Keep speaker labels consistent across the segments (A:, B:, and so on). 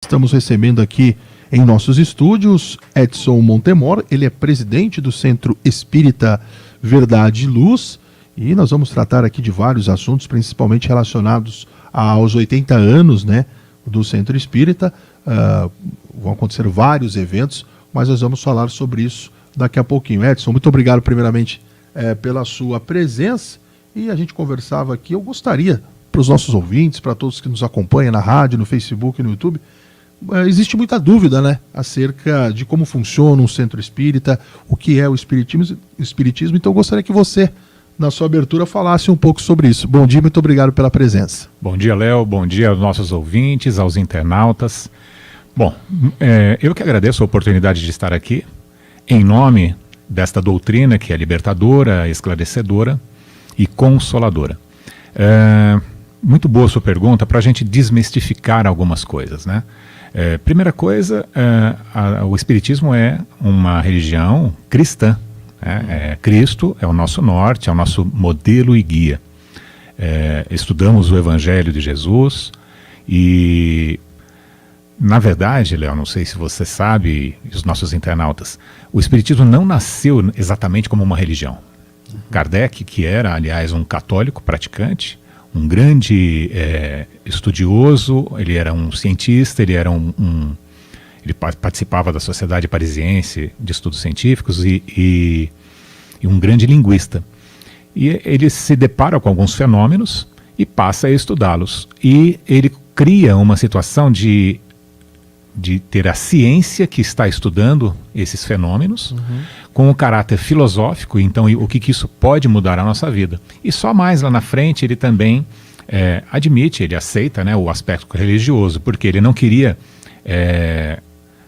A: Estamos recebendo aqui em nossos estúdios Edson Montemor, ele é presidente do Centro Espírita Verdade e Luz, e nós vamos tratar aqui de vários assuntos, principalmente relacionados aos 80 anos, né, do Centro Espírita. Vão acontecer vários eventos, mas nós vamos falar sobre isso daqui a pouquinho. Edson, muito obrigado primeiramente pela sua presença, e a gente conversava aqui, eu gostaria, para os nossos ouvintes, para todos que nos acompanham na rádio, no Facebook e no YouTube, existe muita dúvida, né, acerca de como funciona um centro espírita, o que é o espiritismo, então eu gostaria que você, na sua abertura, falasse um pouco sobre isso. Bom dia, muito obrigado pela presença.
B: Bom dia, Léo, bom dia aos nossos ouvintes, aos internautas. Bom, eu que agradeço a oportunidade de estar aqui, em nome desta doutrina que é libertadora, esclarecedora e consoladora. Muito boa sua pergunta para a gente desmistificar algumas coisas, né? Primeira coisa, o Espiritismo é uma religião cristã. Cristo é o nosso norte, é o nosso modelo e guia. Estudamos o Evangelho de Jesus e, na verdade, Léo, não sei se você sabe, os nossos internautas, o Espiritismo não nasceu exatamente como uma religião. Kardec, que era, aliás, um católico praticante, um grande estudioso, ele era um cientista, ele participava da Sociedade Parisiense de Estudos Científicos e um grande linguista. E ele se depara com alguns fenômenos e passa a estudá-los. E ele cria uma situação de ter a ciência que está estudando esses fenômenos, com o caráter filosófico, então o que isso pode mudar a nossa vida. E só mais lá na frente ele também admite, ele aceita, né, o aspecto religioso, porque ele não queria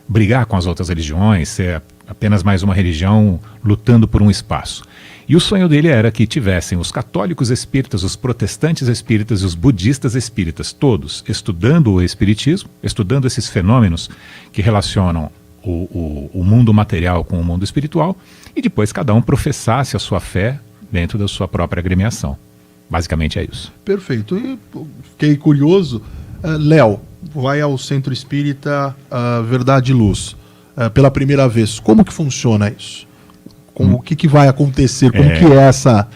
B: brigar com as outras religiões, ser apenas mais uma religião lutando por um espaço. E o sonho dele era que tivessem os católicos espíritas, os protestantes espíritas e os budistas espíritas, todos estudando o espiritismo, estudando esses fenômenos que relacionam o mundo material com o mundo espiritual, e depois cada um professasse a sua fé dentro da sua própria agremiação. Basicamente é isso. Perfeito. E fiquei curioso, Léo, vai ao Centro Espírita Verdade e Luz pela primeira vez. Como que funciona isso? O que vai acontecer? Como que é essa...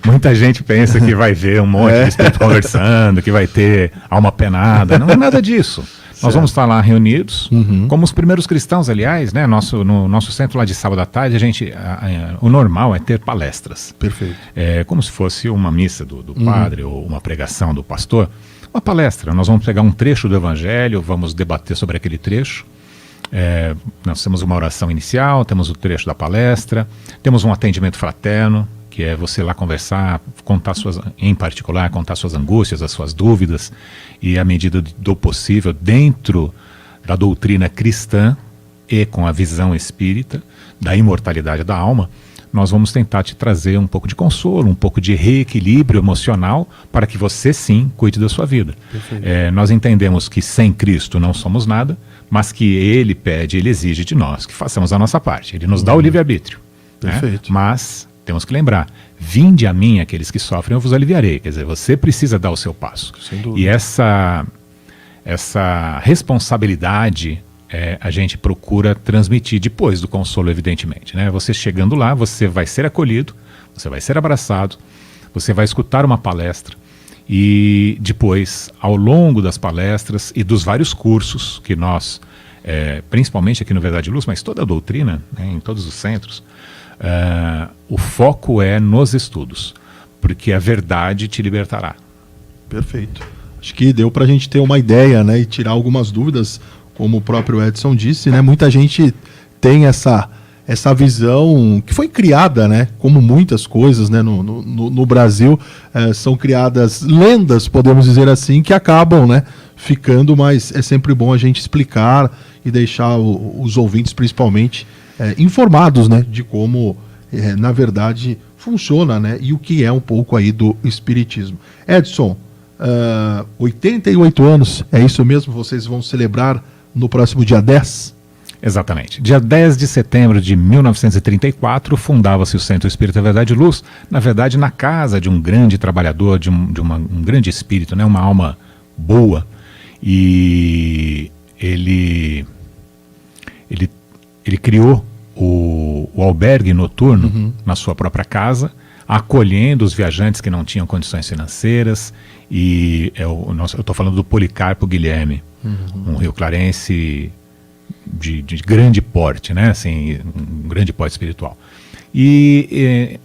B: Muita gente pensa que vai ver um monte de espírito conversando, que vai ter alma penada. Não é nada disso. Nós vamos estar lá reunidos, como os primeiros cristãos, aliás, né? No nosso centro lá de sábado à tarde, o normal é ter palestras. Perfeito. Como se fosse uma missa do padre ou uma pregação do pastor. Uma palestra. Nós vamos pegar um trecho do Evangelho, vamos debater sobre aquele trecho. Nós temos uma oração inicial, temos o trecho da palestra, temos um atendimento fraterno, que é você lá conversar, em particular, contar suas angústias, as suas dúvidas, e à medida do possível, dentro da doutrina cristã e com a visão espírita da imortalidade da alma, nós vamos tentar te trazer um pouco de consolo, um pouco de reequilíbrio emocional para que você sim cuide da sua vida. Nós entendemos que sem Cristo não somos nada, mas que Ele pede, Ele exige de nós que façamos a nossa parte. Ele nos dá o livre-arbítrio. Perfeito. Mas temos que lembrar, vinde a mim aqueles que sofrem, eu vos aliviarei. Quer dizer, você precisa dar o seu passo. Sem dúvida. E essa responsabilidade a gente procura transmitir depois do consolo, evidentemente, né? Você chegando lá, você vai ser acolhido, você vai ser abraçado, você vai escutar uma palestra e depois, ao longo das palestras e dos vários cursos que nós, principalmente aqui no Verdade e Luz, mas toda a doutrina, né, em todos os centros, o foco é nos estudos, porque a verdade te libertará. Perfeito. Acho que deu para a gente ter uma ideia, né, e tirar algumas dúvidas. Como o próprio Edson disse, né, muita gente tem essa visão que foi criada, né, como muitas coisas, né, no Brasil, são criadas lendas, podemos dizer assim, que acabam, né, ficando, mas é sempre bom a gente explicar e deixar os ouvintes, principalmente, informados, né, de como, na verdade, funciona, né, e o que é um pouco aí do espiritismo. Edson, 88 anos, é isso mesmo? Vocês vão celebrar no próximo dia 10? Exatamente. Dia 10 de setembro de 1934, fundava-se o Centro Espírita Verdade e Luz, na verdade na casa de um grande trabalhador, de um grande espírito, né, uma alma boa. E ele criou o albergue noturno na sua própria casa, acolhendo os viajantes que não tinham condições financeiras. E eu estou falando do Policarpo Guilherme, um rio-clarense de grande porte, né? Assim, um grande porte espiritual. E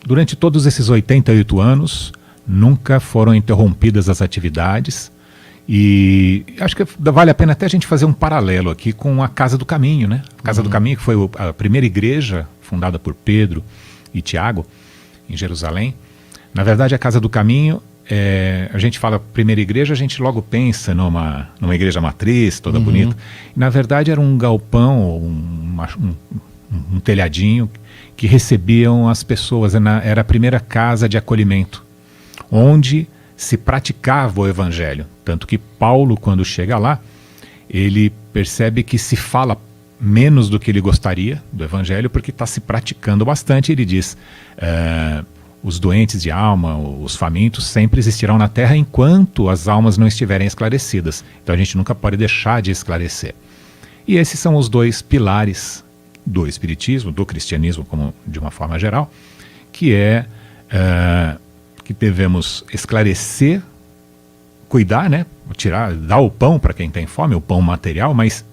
B: durante todos esses 88 anos, nunca foram interrompidas as atividades. E acho que vale a pena até a gente fazer um paralelo aqui com a Casa do Caminho, né? A Casa do Caminho, que foi a primeira igreja fundada por Pedro e Tiago, em Jerusalém. Na verdade, a Casa do Caminho, a gente fala primeira igreja, a gente logo pensa numa igreja matriz, toda bonita. E, na verdade, era um galpão, um telhadinho que recebiam as pessoas. Era a primeira casa de acolhimento, onde se praticava o evangelho. Tanto que Paulo, quando chega lá, ele percebe que se fala menos do que ele gostaria do evangelho, porque está se praticando bastante. Ele diz, os doentes de alma, os famintos, sempre existirão na terra enquanto as almas não estiverem esclarecidas. Então a gente nunca pode deixar de esclarecer. E esses são os dois pilares do espiritismo, do cristianismo, como de uma forma geral, que que devemos esclarecer, cuidar, né? Dar o pão para quem tem fome, o pão material, mas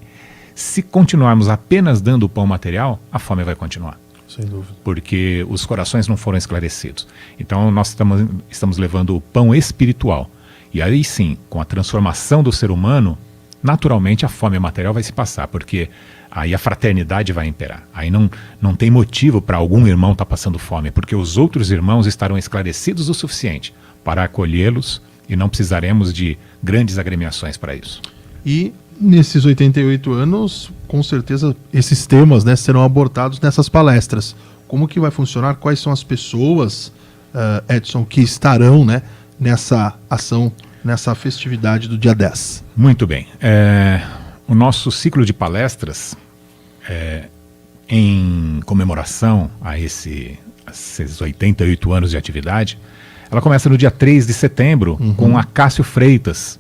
B: se continuarmos apenas dando o pão material, a fome vai continuar.
A: Sem dúvida.
B: Porque os corações não foram esclarecidos. Então nós estamos levando o pão espiritual. E aí sim, com a transformação do ser humano, naturalmente a fome material vai se passar, porque aí a fraternidade vai imperar. Aí não tem motivo para algum irmão estar passando fome, porque os outros irmãos estarão esclarecidos o suficiente para acolhê-los e não precisaremos de grandes agremiações para isso.
A: E nesses 88 anos, com certeza, esses temas, né, serão abordados nessas palestras. Como que vai funcionar? Quais são as pessoas, Edson, que estarão, né, nessa ação, nessa festividade do dia 10?
B: Muito bem. O nosso ciclo de palestras, em comemoração a esses 88 anos de atividade, ela começa no dia 3 de setembro, com Acácio Freitas.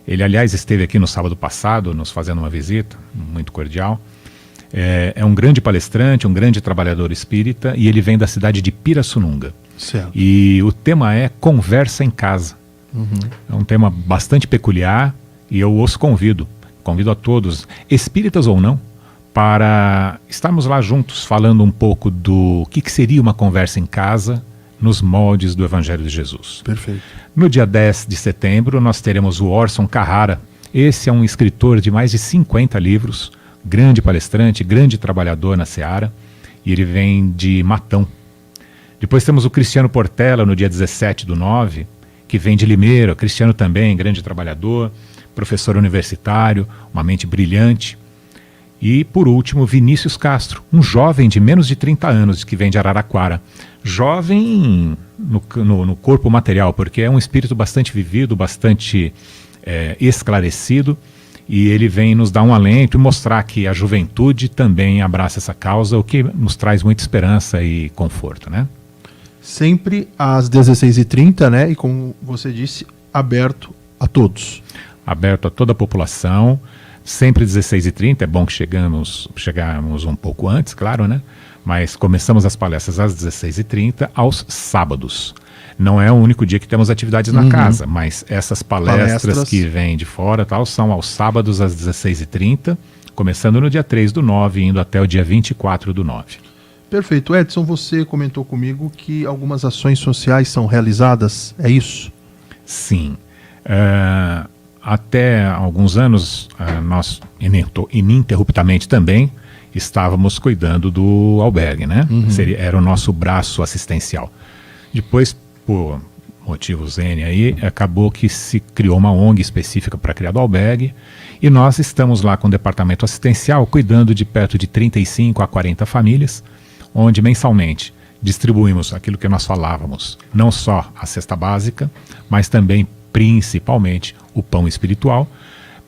B: Ele, aliás, esteve aqui no sábado passado, nos fazendo uma visita, muito cordial. É um grande palestrante, um grande trabalhador espírita, e ele vem da cidade de Pirassununga.
A: Certo.
B: E o tema é Conversa em Casa. É um tema bastante peculiar, e eu os convido a todos, espíritas ou não, para estarmos lá juntos, falando um pouco do que seria uma conversa em casa, nos moldes do Evangelho de Jesus.
A: Perfeito.
B: No dia 10 de setembro, nós teremos o Orson Carrara. Esse é um escritor de mais de 50 livros, grande palestrante, grande trabalhador na Seara, e ele vem de Matão. Depois temos o Cristiano Portela, no dia 17/9, que vem de Limeira. Cristiano também, grande trabalhador, professor universitário, uma mente brilhante. E, por último, Vinícius Castro, um jovem de menos de 30 anos, que vem de Araraquara. Jovem no corpo material, porque é um espírito bastante vivido, bastante esclarecido, e ele vem nos dar um alento e mostrar que a juventude também abraça essa causa, o que nos traz muita esperança e conforto, né?
A: Sempre às 16h30, né? E como você disse, aberto a todos.
B: Aberto a toda a população, sempre 16h30, é bom que chegarmos um pouco antes, claro, né? Mas começamos as palestras às 16h30, aos sábados. Não é o único dia que temos atividades na casa, mas essas palestras que vêm de fora tal, são aos sábados às 16h30, começando no dia 3/9 e indo até o dia 24/9.
A: Perfeito. Edson, você comentou comigo que algumas ações sociais são realizadas, é isso?
B: Sim. Até alguns anos, nós ininterruptamente também estávamos cuidando do albergue, né? Era o nosso braço assistencial. Depois, por motivos N aí, acabou que se criou uma ONG específica para criar o albergue, e nós estamos lá com o departamento assistencial cuidando de perto de 35 a 40 famílias, onde mensalmente distribuímos aquilo que nós falávamos, não só a cesta básica, mas também, principalmente, o pão espiritual.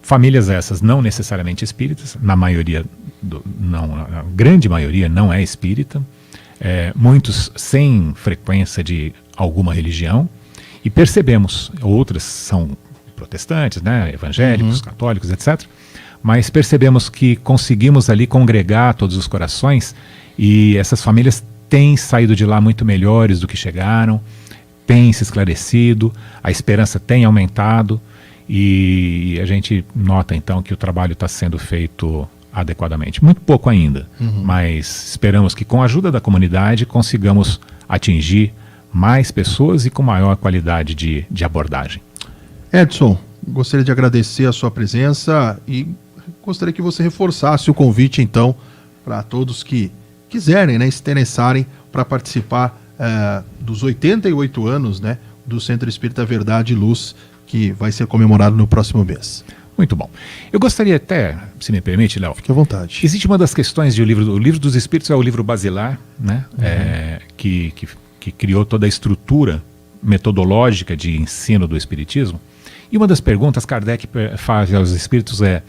B: Famílias essas não necessariamente espíritas, na grande maioria não é espírita, muitos sem frequência de alguma religião, e percebemos, outras são protestantes, né, evangélicos, católicos, etc., mas percebemos que conseguimos ali congregar todos os corações e essas famílias têm saído de lá muito melhores do que chegaram, têm se esclarecido, a esperança tem aumentado e a gente nota então que o trabalho está sendo feito adequadamente. Muito pouco ainda, mas esperamos que com a ajuda da comunidade consigamos atingir mais pessoas e com maior qualidade de abordagem.
A: Edson, gostaria de agradecer a sua presença e gostaria que você reforçasse o convite então para todos que quiserem, né, se interessarem para participar dos 88 anos, né, do Centro Espírita Verdade e Luz, que vai ser comemorado no próximo mês.
B: Muito bom. Eu gostaria até, se me permite, Léo.
A: Fique à vontade.
B: Existe uma das questões do livro dos Espíritos, é o livro basilar, né, que criou toda a estrutura metodológica de ensino do Espiritismo. E uma das perguntas que Kardec faz aos Espíritos é: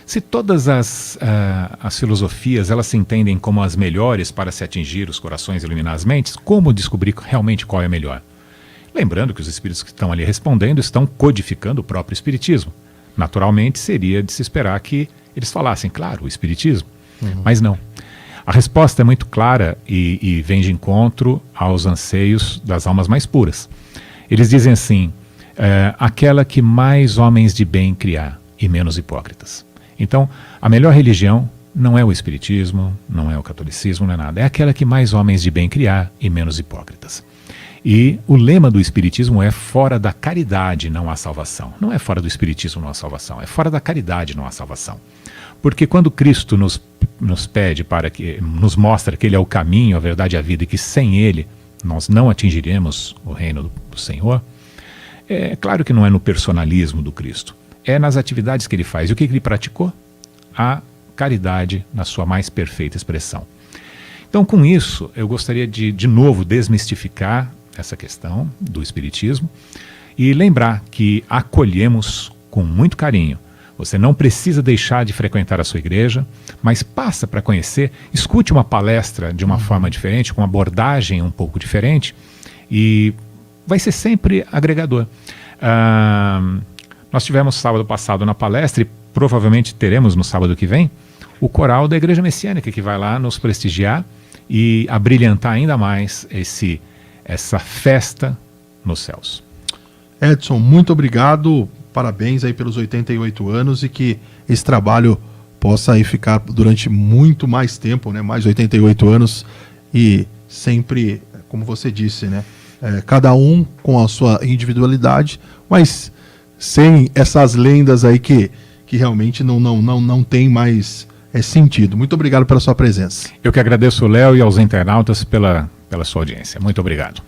B: se todas as filosofias elas se entendem como as melhores para se atingir os corações e iluminar as mentes, como descobrir realmente qual é a melhor? Lembrando que os Espíritos que estão ali respondendo estão codificando o próprio Espiritismo. Naturalmente seria de se esperar que eles falassem, claro, o Espiritismo, mas não. A resposta é muito clara e vem de encontro aos anseios das almas mais puras. Eles dizem assim: aquela que mais homens de bem criar e menos hipócritas. Então, a melhor religião não é o Espiritismo, não é o catolicismo, não é nada. É aquela que mais homens de bem criar e menos hipócritas. E o lema do Espiritismo é: fora da caridade não há salvação. Não é fora do Espiritismo não há salvação, é fora da caridade não há salvação. Porque quando Cristo nos pede nos mostra que Ele é o caminho, a verdade e a vida, e que sem Ele nós não atingiremos o reino do Senhor, é claro que não é no personalismo do Cristo, é nas atividades que Ele faz. E o que Ele praticou? A caridade na sua mais perfeita expressão. Então, com isso, eu gostaria de novo desmistificar essa questão do Espiritismo e lembrar que acolhemos com muito carinho. Você não precisa deixar de frequentar a sua igreja, mas passa para conhecer, escute uma palestra de uma forma diferente, com uma abordagem um pouco diferente, e vai ser sempre agregador. Nós tivemos sábado passado na palestra, e provavelmente teremos no sábado que vem, o coral da Igreja Messiânica, que vai lá nos prestigiar e abrilhantar ainda mais essa festa nos céus.
A: Edson, muito obrigado, parabéns aí pelos 88 anos e que esse trabalho possa aí ficar durante muito mais tempo, né? Mais 88 anos e sempre, como você disse, né? Cada um com a sua individualidade, mas sem essas lendas aí que realmente não tem mais sentido. Muito obrigado pela sua presença.
B: Eu que agradeço, Léo, e aos internautas pela sua audiência. Muito obrigado.